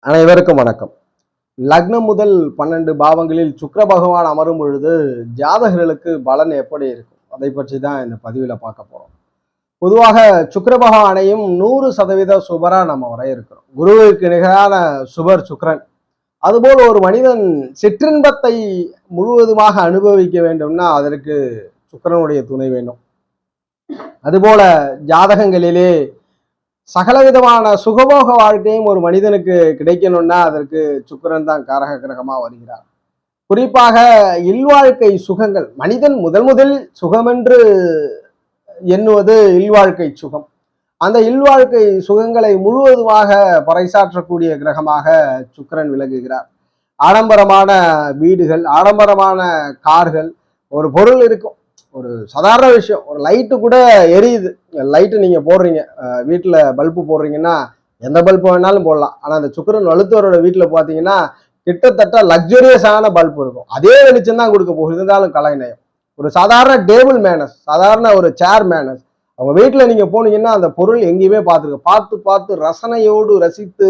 அனைவருக்கும் வணக்கம். லக்னம் முதல் 12 பாவங்களில் சுக்கிர பகவான் அமரும் பொழுது ஜாதகர்களுக்கு பலன் எப்படி இருக்கும் அதை பற்றி தான் இந்த பதிவில் பார்க்க போறோம். பொதுவாக சுக்கிர பகவானையும் 100% சுபரா நம்ம வரையறுக்கிறோம். குருவுக்கு நிகரான சுபர் சுக்கிரன். அதுபோல் ஒரு மனிதன் சிற்றின்பத்தை முழுவதுமாக அனுபவிக்க வேண்டும்னா அதற்கு சுக்கிரனுடைய துணை வேண்டும். அதுபோல ஜாதகங்களிலே சகலவிதமான சுகபோக வாழ்க்கையும் ஒரு மனிதனுக்கு கிடைக்கணும்னா அதற்கு சுக்கிரன் தான் காரக கிரகமா வருகிறார். குறிப்பாக இல்வாழ்க்கை சுகங்கள், மனிதன் முதல் சுகமென்று எண்ணுவது இல்வாழ்க்கை சுகம். அந்த இல்வாழ்க்கை சுகங்களை முழுவதுமாக பறைசாற்றக்கூடிய கிரகமாக சுக்கிரன் விளங்குகிறார். ஆடம்பரமான வீடுகள், ஆடம்பரமான கார்கள், ஒரு பொருள் இருக்கும், ஒரு சாதாரண விஷயம், ஒரு லைட்டு கூட எரியுது. லைட்டு நீங்க போடுறீங்க, வீட்டுல பல்பு போடுறீங்கன்னா எந்த பல்பு வேணாலும் போடலாம். ஆனா அந்த சுக்கிரன் வலுத்தவரோட வீட்டுல பாத்தீங்கன்னா கிட்டத்தட்ட லக்ஸரியஸான பல்பு இருக்கும். அதே வெளிச்சம் தான் கொடுக்க போகுது, இருந்தாலும் கலைநயம். ஒரு சாதாரண டேபிள் மேனஸ், சாதாரண ஒரு சேர் மேனஸ், அவங்க வீட்டுல நீங்க போனீங்கன்னா அந்த பொருள் எங்கேயுமே பார்த்து பார்த்து ரசனையோடு ரசித்து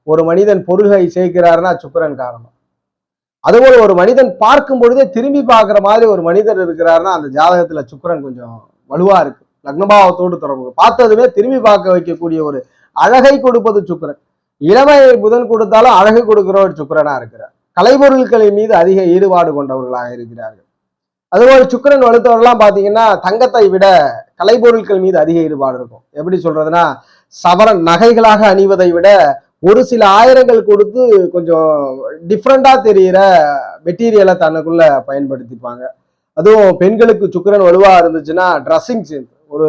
ஒரு மனிதன் பொருள்களை சேர்க்கிறாருன்னா சுக்கிரன் காரணம். அதுபோல ஒரு மனிதன் பார்க்கும் பொழுதே திரும்பி பார்க்குற மாதிரி ஒரு மனிதர் இருக்கிறாருன்னா அந்த ஜாதகத்துல சுக்கிரன் கொஞ்சம் வலுவா இருக்கு. லக்னபாவத்தோடு தொடர்பு, பார்த்ததுமே திரும்பி பார்க்க வைக்கக்கூடிய ஒரு அழகை கொடுப்பது சுக்கிரன். இளமையை புதன் கொடுத்தாலும் அழகு கொடுக்கிற ஒரு சுக்கிரனா இருக்கிறார். கலைப்பொருட்களின் மீது அதிக ஈடுபாடு கொண்டவர்களாக இருக்கிறார்கள். அதுபோல சுக்கிரன் வலுத்தவர்கள்லாம் பாத்தீங்கன்னா தங்கத்தை விட கலைப்பொருட்கள் மீது அதிக ஈடுபாடு இருக்கும். எப்படி சொல்றதுன்னா, சவரன் நகைகளாக அணிவதை விட ஒரு சில ஆயிரங்கள் கொடுத்து கொஞ்சம் டிஃப்ரெண்டா தெரிகிற மெட்டீரியலை தனக்குள்ள பயன்படுத்திப்பாங்க. அதுவும் பெண்களுக்கு சுக்கிரன் வலுவா இருந்துச்சுன்னா ட்ரெஸ்ஸிங் சென்ஸ், ஒரு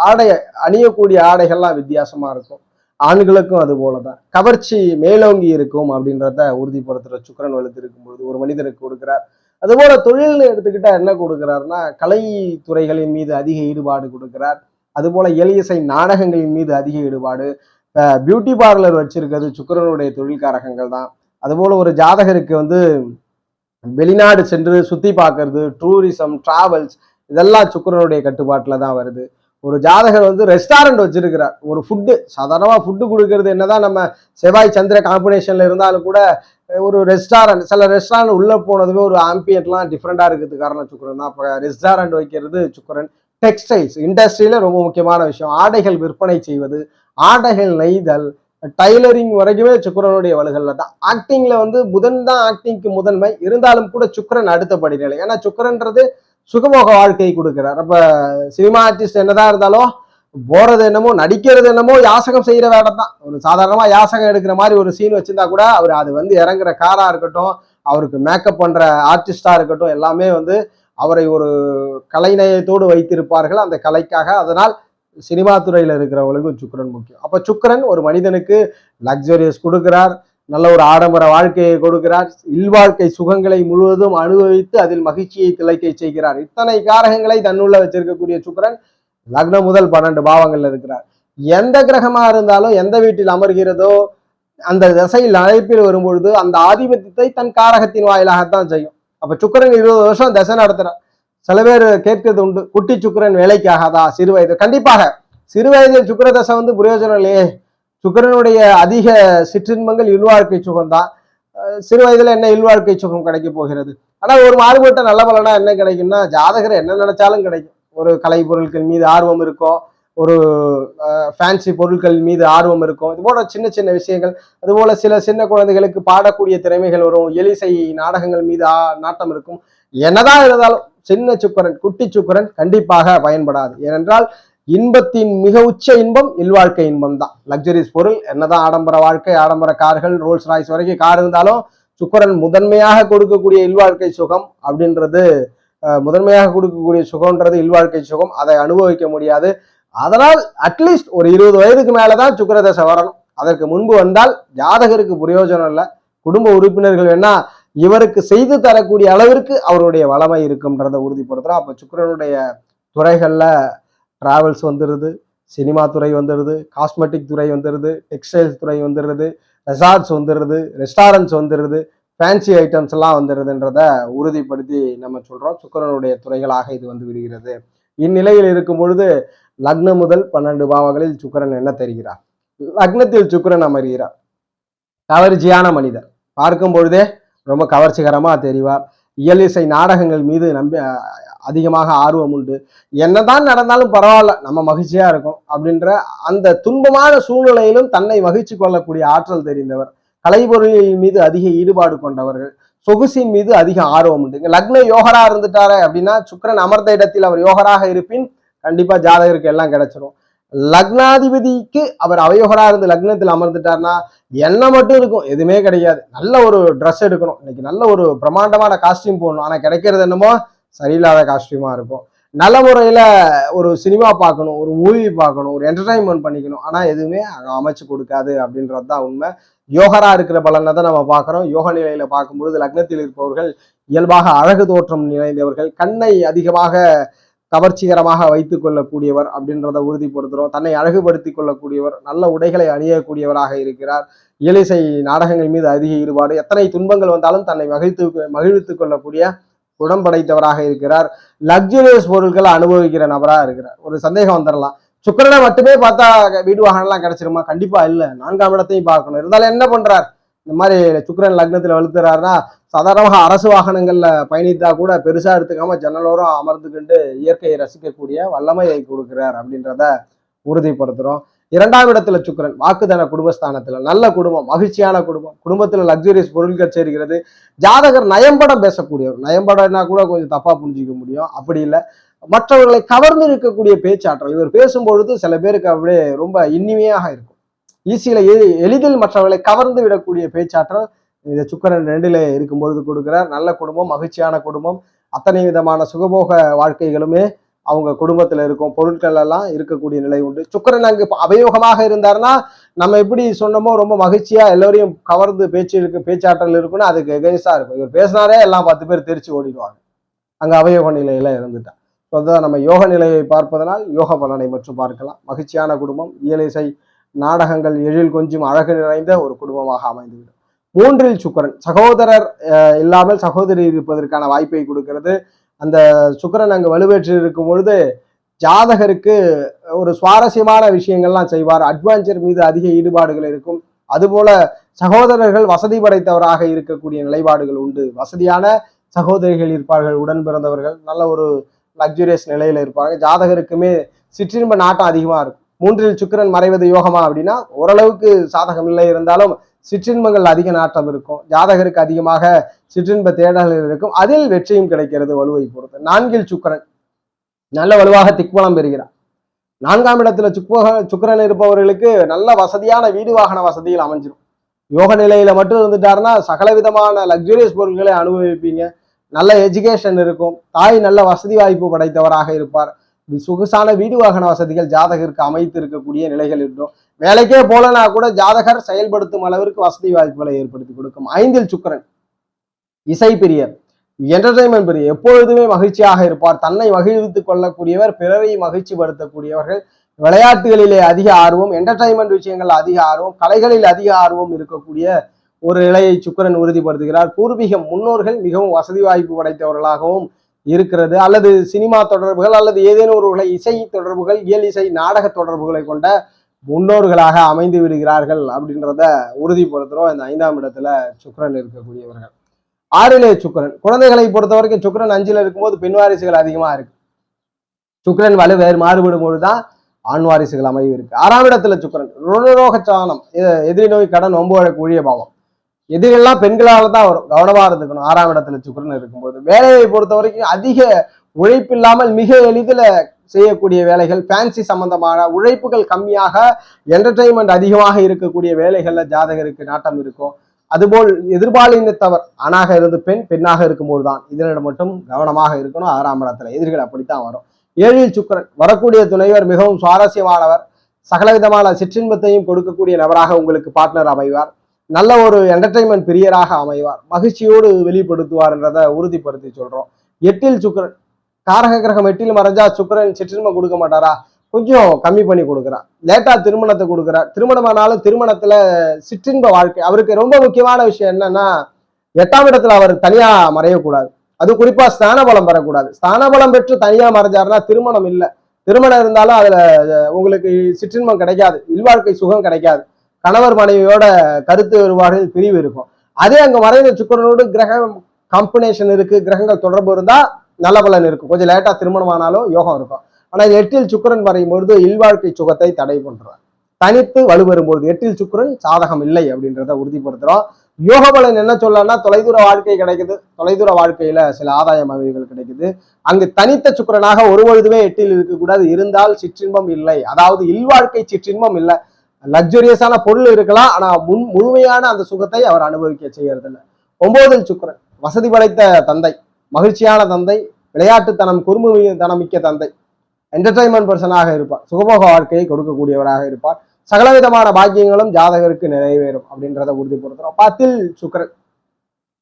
ஆடை அணியக்கூடிய ஆடைகள்லாம் வித்தியாசமா இருக்கும். ஆண்களுக்கும் அது போலதான் கவர்ச்சி மேலோங்கி இருக்கும் அப்படின்றத உறுதிப்படுத்துற சுக்கிரன் வலுத்து இருக்கும்போது ஒரு மனிதனுக்கு கொடுக்கிறார். அதுபோல தொழில்னு எடுத்துக்கிட்டா என்ன கொடுக்கிறாருன்னா கலை துறைகளின் மீது அதிக ஈடுபாடு கொடுக்கிறார். அதுபோல இயலிசை நாடகங்களின் மீது அதிக ஈடுபாடு. பியூட்டி பார்லர் வச்சிருக்கிறது சுக்கிரனுடைய தொழில்காரகங்கள் தான். அதுபோல ஒரு ஜாதகருக்கு வெளிநாடு சென்று சுத்தி பார்க்கறது, டூரிசம், டிராவல்ஸ், இதெல்லாம் சுக்கிரனுடைய கட்டுப்பாட்டுல தான் வருது. ஒரு ஜாதகர் ரெஸ்டாரண்ட் வச்சிருக்கிறார். ஒரு ஃபுட்டு, சாதாரணமா ஃபுட்டு கொடுக்கறது என்னதான் நம்ம செவ்வாய் சந்திர காம்பினேஷன்ல இருந்தாலும் கூட ஒரு ரெஸ்டாரண்ட், சில ரெஸ்டாரண்ட் உள்ள போனதுமே ஒரு ஆம்பியன்ட்லாம் டிஃப்ரெண்டா இருக்கிறதுக்கு காரணம் சுக்கிரன் தான். அப்ப ரெஸ்டாரண்ட் வைக்கிறது சுக்கிரன். டெக்ஸ்டைல்ஸ் இண்டஸ்ட்ரியில ரொம்ப முக்கியமான விஷயம், ஆடைகள் விற்பனை செய்வது, ஆடைகள் நெய்தல், டைலரிங் வரைக்குமே சுக்கிரனுடைய வலுகள்ல தான். ஆக்டிங்ல புதன் தான் ஆக்டிங்க்கு முதன்மை, இருந்தாலும் கூட சுக்கிரன் அடுத்த படிநிலை. ஏன்னா சுக்கிரன்றது சுகமோக வாழ்க்கையை கொடுக்கிறார். அப்ப சினிமா ஆர்டிஸ்ட் என்னதான் இருந்தாலும் போறது என்னமோ, நடிக்கிறது என்னமோ, யாசகம் செய்யற வேலை தான். ஒரு சாதாரணமா யாசகம் எடுக்கிற மாதிரி ஒரு சீன் வச்சிருந்தா கூட அவர் அது இறங்குற காரா இருக்கட்டும், அவருக்கு மேக்கப் பண்ற ஆர்டிஸ்டா இருக்கட்டும், எல்லாமே அவரை ஒரு கலைநயத்தோடு வைத்திருப்பார்கள் அந்த கலைக்காக. அதனால் சினிமா துறையில இருக்கிறவங்களுக்கு சுக்கிரன் முக்கியம். அப்ப சுக்கிரன் ஒரு மனிதனுக்கு லக்ஸரியஸ் கொடுக்கிறார், நல்ல ஒரு ஆடம்பர வாழ்க்கையை கொடுக்கிறார், இல்வாழ்க்கை சுகங்களை முழுவதும் அனுபவித்து அதில் மகிழ்ச்சியை திளைக்க செய்கிறார். இத்தனை காரகங்களை தன்னுள்ள வச்சிருக்கக்கூடிய சுக்கிரன் லக்னம் முதல் 12 பாவங்கள்ல இருக்கிறார். எந்த கிரகமா இருந்தாலும் எந்த வீட்டில் அமர்கிறதோ அந்த திசையில் அழைப்பில் வரும்பொழுது அந்த ஆதிபத்தியத்தை தன் காரகத்தின் வாயிலாகத்தான் செய்யும். அப்ப சுக்கிரன் 20 வருஷம் திசை நடத்துறார். சில பேர் கேட்கிறது உண்டு, குட்டி சுக்கிரன் வேலைக்காகதா சிறு வயது? கண்டிப்பாக சிறு வயதில் சுக்கிர தசை பிரயோஜனம் இல்லையே. சுக்கிரனுடைய அதிக சிற்றின்பங்கள் இல்வாழ்க்கை சுகம்தான். சிறு வயதுல என்ன இல்வாழ்க்கை சுகம் கிடைக்க போகிறது? ஆனா ஒரு மாறுபட்ட நல்ல பலனா என்ன கிடைக்கும்னா, ஜாதகர் என்ன நினைச்சாலும் கிடைக்கும். ஒரு கலை பொருட்கள் மீது ஆர்வம் இருக்கும், ஒரு ஃபேன்சி பொருட்கள் மீது ஆர்வம் இருக்கும், இது போல சின்ன சின்ன விஷயங்கள். அதுபோல சில சின்ன குழந்தைகளுக்கு பாடக்கூடிய திறமைகள் வரும், எலிசை நாடகங்கள் மீது நாட்டம் இருக்கும். என்னதான் இருந்தாலும் சின்ன சுக்கிரன், குட்டி சுக்கிரன் கண்டிப்பாக பயன்படாது. ஏனென்றால் இன்பத்தின் மிக உச்ச இன்பம் இல்வாழ்க்கை இன்பம் தான். லக்ஸரிஸ் பொருள், என்னதான் ஆடம்பர வாழ்க்கை, ஆடம்பர கார்கள், ரோல்ஸ் ராய்ஸ் வரைக்கும் கார் இருந்தாலும் சுக்கிரன் முதன்மையாக கொடுக்கக்கூடிய இல்வாழ்க்கை சுகம் அப்படின்றது, முதன்மையாக கொடுக்கக்கூடிய சுகம்ன்றது இல்வாழ்க்கை சுகம். அதை அனுபவிக்க முடியாது. அதனால் அட்லீஸ்ட் ஒரு 20 வயதுக்கு மேலதான் சுக்கிர தசை வரணும். அதற்கு முன்பு வந்தால் ஜாதகருக்கு பிரயோஜனம் இல்லை. குடும்ப உறுப்பினர்கள் வேணா இவருக்கு செய்து தரக்கூடிய அளவிற்கு அவருடைய வளமை இருக்கும்ன்றதை உறுதிப்படுத்துறோம். அப்ப சுக்கிரனுடைய துறைகள்ல டிராவல்ஸ் வந்துடுது, சினிமா துறை வந்துடுது, காஸ்மெட்டிக் துறை வந்துடுது, டெக்ஸ்டைல்ஸ் துறை வந்துடுது, ரெசார்ட்ஸ் வந்துடுது, ரெஸ்டாரண்ட்ஸ் வந்துடுது, ஃபேன்சி ஐட்டம்ஸ் எல்லாம் வந்துடுதுன்றத உறுதிப்படுத்தி நம்ம சொல்றோம். சுக்கிரனுடைய துறைகளாக இது விடுகிறது. இந்நிலையில் இருக்கும் பொழுது லக்னம் முதல் 12 பாவங்களில் சுக்கிரன் என்ன தெரிகிறார்? லக்னத்தில் சுக்கிரன் அமர்கிறார். கவர்ச்சியான மனிதர், பார்க்கும் பொழுதே ரொம்ப கவர்ச்சிகரமா தெரிவார். இயலிசை நாடகங்கள் மீது அதிகமாக ஆர்வம் உண்டு. என்னதான் நடந்தாலும் பரவாயில்ல, நம்ம மகிழ்ச்சியா இருக்கும் அப்படின்ற அந்த துன்பமான சூழ்நிலையிலும் தன்னை மகிழ்ச்சி கொள்ளக்கூடிய ஆற்றல் தெரிந்தவர். கலைப்பொருளின் மீது அதிக ஈடுபாடு கொண்டவர்கள். சொகுசின் மீது அதிக ஆர்வம் உண்டு. லக்ன யோகரா இருந்துட்டாரு அப்படின்னா, சுக்கிரன் அமர்ந்த இடத்தில் அவர் யோகராக இருப்பின் கண்டிப்பா ஜாதகருக்கு எல்லாம் கிடைச்சிடும். லக்னாதிபதிக்கு அவர் அவயோகரா இருந்து லக்னத்தில் அமர்ந்துட்டார்னா என்ன மட்டும் இருக்கும், எதுவுமே கிடையாது. நல்ல ஒரு ட்ரெஸ் எடுக்கணும், இன்னைக்கு நல்ல ஒரு பிரம்மாண்டமான காஸ்டியூம் போடணும், ஆனா கிடைக்கிறது என்னமோ சரியில்லாத காஸ்டியூமா இருக்கும். நல்ல முறையில ஒரு சினிமா பார்க்கணும், ஒரு மூவி பார்க்கணும், ஒரு என்டர்டைன்மெண்ட் பண்ணிக்கணும், ஆனா எதுவுமே அமைச்சு கொடுக்காது அப்படின்றது தான் உண்மை. யோகரா இருக்கிற பலனை தான் நம்ம பார்க்கிறோம். யோக நிலையில பார்க்கும்பொழுது லக்னத்தில் இருப்பவர்கள் இயல்பாக அழகு தோற்றம் நிறைந்தவர்கள், கண்ணை அதிகமாக கவர்ச்சிகரமாக வைத்துக் கொள்ளக்கூடியவர் அப்படின்றத உறுதிப்படுத்துகிறோம். தன்னை அழகுபடுத்தி கொள்ளக்கூடியவர், நல்ல உடைகளை அணியக்கூடியவராக இருக்கிறார். இயலிசை நாடகங்கள் மீது அதிக ஈடுபாடு, எத்தனை துன்பங்கள் வந்தாலும் தன்னை மகிழ்வித்துக் கொள்ளக்கூடிய குணம் படைத்தவராக இருக்கிறார். லக்ஸுரியஸ் பொருட்களை அனுபவிக்கிற நபராக இருக்கிறார். ஒரு சந்தேகம் வந்துடலாம், சுக்கிரனை மட்டுமே பார்த்தா வீடு வாகனம்லாம் கிடைச்சிருமா? கண்டிப்பா இல்லை, 4ஆம் இடத்தையும் பார்க்கணும். இருந்தாலும் என்ன பண்றார், இந்த மாதிரி சுக்கிரன் லக்னத்துல வலுத்துறாருன்னா சாதாரணமாக அரசு வாகனங்கள்ல பயணித்தா கூட பெருசா எடுத்துக்காம ஜன்னலோரம் அமர்ந்துக்கிட்டு இயற்கையை ரசிக்கக்கூடிய வல்லமையை கொடுக்கிறார் அப்படின்றத உறுதிப்படுத்துறோம். 2ஆம் இடத்துல சுக்கிரன் வாக்குதன குடும்பஸ்தானத்துல, நல்ல குடும்பம், மகிழ்ச்சியான குடும்பம், குடும்பத்துல லக்ஸுரியஸ் பொருட்கள் சேர்கிறது. ஜாதகர் நயம்படம் பேசக்கூடியவர். நயம்படம்னா கூட கொஞ்சம் தப்பா புரிஞ்சிக்க முடியும், அப்படி இல்லை, மற்றவர்களை கவர்ந்து இருக்கக்கூடிய பேச்சாற்றல். இவர் பேசும்பொழுது சில பேருக்கு அப்படியே ரொம்ப இனிமையாக இருக்கும், ஈஸியில எளிதில் மற்றவர்களை கவர்ந்து விடக்கூடிய பேச்சாற்றல் இந்த சுக்கிரன் 2ல இருக்கும்பொழுது கொடுக்கிறார். நல்ல குடும்பம், மகிழ்ச்சியான குடும்பம், அத்தனை விதமான சுகபோக வாழ்க்கைகளுமே அவங்க குடும்பத்துல இருக்கும், பொருட்கள் எல்லாம் இருக்கக்கூடிய நிலை உண்டு. சுக்கிரன் அங்கு அபயோகமாக இருந்தாருன்னா நம்ம எப்படி சொன்னோமோ ரொம்ப மகிழ்ச்சியா எல்லோரையும் கவர்ந்து பேச்சாற்றல் இருக்குன்னு அதுக்கு எகென்ஸ்டா இருக்கும். இவர் பேசினாரே எல்லாம் 10 பேர் தெரிச்சு ஓடிடுவாங்க அங்க அபயோக நிலையில இருந்துட்டா. அதுதான் நம்ம யோக நிலையை பார்ப்பதனால் யோக பலனை மட்டும் பார்க்கலாம். மகிழ்ச்சியான குடும்பம், இயலிசை நாடகங்கள், எழில் கொஞ்சம் அழகு நிறைந்த ஒரு குடும்பமாக அமைந்துவிடும். 3ல் சுக்கிரன் சகோதரர் இல்லாமல் சகோதரி இருப்பதற்கான வாய்ப்பை கொடுக்கிறது. அந்த சுக்கிரன் அங்கு வலுப்பெற்று இருக்கும் பொழுது ஜாதகருக்கு ஒரு சுவாரஸ்யமான விஷயங்கள்லாம் செய்வார். அட்வென்ச்சர் மீது அதிக ஈடுபாடுகள் இருக்கும். அதுபோல சகோதரர்கள் வசதி படைத்தவராக இருக்கக்கூடிய நிலைப்பாடுகள் உண்டு. வசதியான சகோதரிகள் இருப்பார்கள், உடன் பிறந்தவர்கள், நல்ல ஒரு லக்ஸுரியஸ் நிலையில இருப்பாங்க. ஜாதகருக்குமே சிற்றின்ப நாட்டம் அதிகமா இருக்கும். 3ல் சுக்கிரன் மறைவது யோகமா அப்படின்னா ஓரளவுக்கு சாதகம் இல்லை, இருந்தாலும் சிற்றின்பங்கள் அதிக நாட்டம் இருக்கும். ஜாதகருக்கு அதிகமாக சிற்றின்ப தேடல்கள் இருக்கும், அதில் வெற்றியும் கிடைக்கிறது வலுவை பொறுத்து. 4ல் சுக்கிரன் நல்ல வலுவாக திக்பலம் பெறுகிறார். 4ஆம் இடத்துல சுக்கிரன் இருப்பவர்களுக்கு நல்ல வசதியான வீடு வாகன வசதியில் அமைஞ்சிடும். யோக நிலையில மட்டும் இருந்துட்டாருன்னா சகல விதமான லக்ஸுரியஸ் பொருட்களை அனுபவிப்பீங்க. நல்ல எஜுகேஷன் இருக்கும், தாய் நல்ல வசதி வாய்ப்பு படைத்தவராக இருப்பார். சொகுசான வீடு வாகன வசதிகள் ஜாதகருக்கு அமைத்து இருக்கக்கூடிய நிலைகள் இருக்கும். வேலைக்கே போலனா கூட ஜாதகர் செயல்படுத்தும் அளவிற்கு வசதி வாய்ப்புகளை ஏற்படுத்தி கொடுக்கும். 5ல் சுக்கிரன் இசை பிரியர், என்டர்டைன்மெண்ட் பிரியர், எப்பொழுதுமே மகிழ்ச்சியாக இருப்பார். தன்னை மகிழ்வித்துக் கொள்ளக்கூடியவர், பிறரை மகிழ்ச்சி படுத்தக்கூடியவர்கள். விளையாட்டுகளிலே அதிக ஆர்வம், என்டர்டைன்மெண்ட் விஷயங்கள் அதிக ஆர்வம், கலைகளில் அதிக ஆர்வம் இருக்கக்கூடிய ஒரு நிலையை சுக்கிரன் உறுதிப்படுத்துகிறார். பூர்வீகம், முன்னோர்கள் மிகவும் வசதி வாய்ப்பு படைத்தவர்களாகவும் இருக்கிறது. அல்லது சினிமா தொடர்புகள் அல்லது ஏதேனும் ஒரு இசை தொடர்புகள், இயல் இசை நாடக தொடர்புகளை கொண்ட முன்னோர்களாக அமைந்து விடுகிறார்கள் அப்படின்றத உறுதிப்படுத்துறோம் இந்த 5ஆம் இடத்துல சுக்கிரன் இருக்கக்கூடியவர்கள். 6லே சுக்கிரன், குழந்தைகளை பொறுத்த வரைக்கும் சுக்கிரன் 5ல் இருக்கும்போது பெண் வாரிசுகள் அதிகமா இருக்கு. சுக்கிரன் வலு வேறு மாறுபடும் பொழுதுதான் ஆண் வாரிசுகள் அமைவு இருக்கு. 6ஆம் இடத்துல சுக்கிரன் ருணரோக சாணம், எதிரி நோய், கடன், வம்பு வழக்கு, ஊழிய பாவம், எதிரெல்லாம் பெண்களால தான் வரும், கவனமா இருந்துக்கணும். 6ஆம் இடத்துல சுக்கிரன் இருக்கும்போது வேலையை பொறுத்த வரைக்கும் அதிக உழைப்பில்லாமல் மிக எளிதில் செய்யக்கூடிய வேலைகள், ஃபேன்சி சம்பந்தமான உழைப்புகள் கம்மியாக என்டர்டைன்மெண்ட் அதிகமாக இருக்கக்கூடிய வேலைகள்ல ஜாதகருக்கு நாட்டம் இருக்கும். அதுபோல் எதிர்பாலினத்தவர் ஆணாக இருந்து பெண், பெண்ணாக இருக்கும்போது தான் இதனிடம் மட்டும் கவனமாக இருக்கணும். 6ஆம் இடத்துல எதிரிகள் அப்படித்தான் வரும். 7ல் சுக்கிரன் வரக்கூடிய துணைவர் மிகவும் சுவாரஸ்யமானவர், சகலவிதமான சிற்றின்பத்தையும் கொடுக்கக்கூடிய நபராக உங்களுக்கு பார்ட்னர் அமைவார். நல்ல ஒரு என்டர்டைன்மெண்ட் பிரியராக அமைவார், மகிழ்ச்சியோடு வெளிப்படுத்துவார் என்றதை உறுதிப்படுத்தி சொல்றோம். 8ல் சுக்கிரன் காரக கிரகம் 8ல் மறைஞ்சா சுக்கிரன் சிற்றின்பம் கொடுக்க மாட்டாரா? கொஞ்சம் கம்மி பண்ணி கொடுக்குறார். லேட்டா திருமணத்தை கொடுக்குறார். திருமணமானாலும் திருமணத்துல சிற்றின்ப வாழ்க்கை. அவருக்கு ரொம்ப முக்கியமான விஷயம் என்னன்னா 8ஆம் இடத்துல அவர் தனியா மறையக்கூடாது. அது குறிப்பா ஸ்தான பலம் பெறக்கூடாது. ஸ்தான பலம் பெற்று தனியா மறைஞ்சாருன்னா திருமணம் இல்லை. திருமணம் இருந்தாலும் அதுல உங்களுக்கு சிற்றின்பம் கிடைக்காது, இல்வாழ்க்கை சுகம் கிடைக்காது. கணவர் மனைவியோட கருத்து வேறுபாடுகள் பிரிவு இருக்கும். அதே அங்க மறைந்த சுக்கிரனோடு கிரக காம்பினேஷன் இருக்கு, கிரகங்கள் தொடர்பு இருந்தா நல்ல பலன் இருக்கும். கொஞ்சம் லேட்டா திருமணம் ஆனாலும் யோகம் இருக்கும். ஆனா 8ல் சுக்கிரன் மறையும் பொழுது இல்வாழ்க்கை சுகத்தை தடை பண்றார். தனித்து வலுவரும்பொழுது 8ல் சுக்கிரன் சாதகம் இல்லை அப்படின்றத உறுதிப்படுத்துறோம். யோக பலன் என்ன சொல்லலாம்னா தொலைதூர வாழ்க்கை கிடைக்குது, தொலைதூர வாழ்க்கையில சில ஆதாய மகிழ்வுகள் கிடைக்குது. அங்கு தனித்த சுக்கிரனாக ஒரு பொழுதுமே 8ல் இருக்கக்கூடாது, இருந்தால் சிற்றின்பம் இல்லை, அதாவது இல்வாழ்க்கை சிற்றின்பம் இல்லை. லக்ஸுரியஸான பொருள் இருக்கலாம், ஆனா முழுமையான அந்த சுகத்தை அவர் அனுபவிக்க செய்யறது இல்லை. 9ல் சுக்கிரன் வசதி படைத்த தந்தை, மகிழ்ச்சியான தந்தை, விளையாட்டுத்தனம் குறும்புத்தனம் மிக்க தந்தை, என்டர்டைன்மெண்ட் பர்சனாக இருப்பார், சுகபோக வாழ்க்கையை கொடுக்கக்கூடியவராக இருப்பார். சகலவிதமான பாக்கியங்களும் ஜாதகருக்கு நிறைவேறும் அப்படின்றத உறுதிப்படுத்துறோம். 10ல் சுக்கிரன்,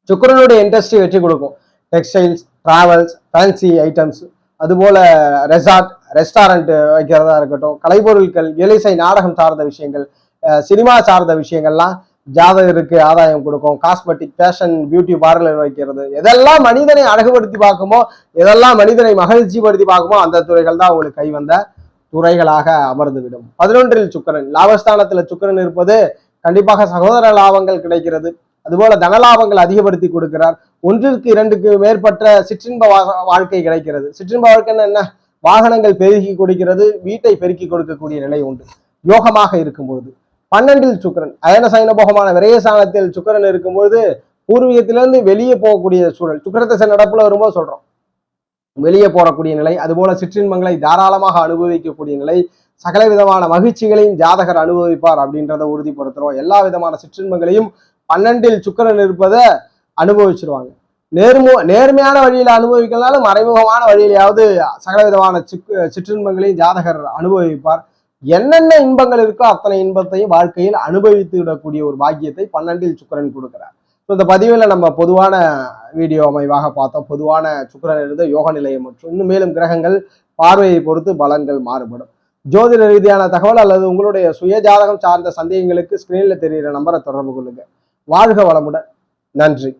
சுக்கிரனுடைய இண்டஸ்ட்ரி வெற்றி கொடுக்கும். டெக்ஸ்டைல்ஸ், டிராவல்ஸ், ஃபேன்சி ஐட்டம்ஸ், அதுபோல ரெசார்ட், ரெஸ்டாரண்ட் வைக்கிறதா இருக்கட்டும், கலைப்பொருட்கள், இயலிசை, நாடகம் சார்ந்த விஷயங்கள், சினிமா சார்ந்த விஷயங்கள்லாம் ஜாதகருக்கு ஆதாயம் கொடுக்கும். காஸ்மெட்டிக், ஃபேஷன், பியூட்டி பார்லர் வைக்கிறது, எதெல்லாம் மனிதனை அழகுபடுத்தி பார்க்குமோ, எதெல்லாம் மனிதனை மகிழ்ச்சிப்படுத்தி பார்க்குமோ அந்த துறைகள் தான் உங்களுக்கு கைவந்த துறைகளாக அமர்ந்து விடும். 11ல் சுக்கிரன், லாபஸ்தானத்துல சுக்கிரன் இருப்பது கண்டிப்பாக சகோதர லாபங்கள் கிடைக்கிறது. அதுபோல தனலாபங்கள் அதிகப்படுத்தி கொடுக்கிறார். 1ற்கு 2க்கு மேற்பட்ட சிற்றின்ப வாழ்க்கை கிடைக்கிறது. சிற்றின்ப வாழ்க்கைன்னு என்ன? வாகனங்கள் பெருக்கி கொடுக்கிறது, வீட்டை பெருக்கி கொடுக்கக்கூடிய நிலை உண்டு யோகமாக இருக்கும்பொழுது. 12ல் சுக்கிரன் அயன சைன போகமான விரயசானத்தில் சுக்கிரன் இருக்கும்போது பூர்வீகத்திலிருந்து வெளியே போகக்கூடிய சூழல், சுக்கிரதசை நடப்புல வரும்போது சொல்றோம், வெளியே போறக்கூடிய நிலை, அதுபோல சிற்றின்பங்களை தாராளமாக அனுபவிக்கக்கூடிய நிலை, சகல விதமான மகிழ்ச்சிகளையும் ஜாதகர் அனுபவிப்பார் அப்படின்றத உறுதிப்படுத்துறோம். எல்லா விதமான சிற்றின்பங்களையும் 12ல் சுக்கிரன் இருப்பதை அனுபவிச்சிருவாங்க. நேர்மையான வழியில அனுபவிக்கலனாலும் மறைமுகமான வழியிலாவது சகல விதமான சிற்றின்பங்களையும் ஜாதகர் அனுபவிப்பார். என்னென்ன இன்பங்கள் இருக்கோ அத்தனை இன்பத்தையும் வாழ்க்கையில் அனுபவித்து விடக்கூடிய ஒரு பாக்கியத்தை 12ல் சுக்கிரன் கொடுக்கிறார். இந்த பதிவில் நம்ம பொதுவான வீடியோ அமைவாக பார்த்தோம். பொதுவான சுக்கிரன் இருந்து யோக நிலையம் மற்றும் இன்னும் மேலும் கிரகங்கள் பார்வையை பொறுத்து பலன்கள் மாறுபடும். ஜோதிட ரீதியான தகவல் அல்லது உங்களுடைய சுய ஜாதகம் சார்ந்த சந்தேகங்களுக்கு ஸ்கிரீன்ல தெரிகிற நம்பரை தொடர்பு கொள்ளுங்க. வாழ்க வளமுடன். நன்றி.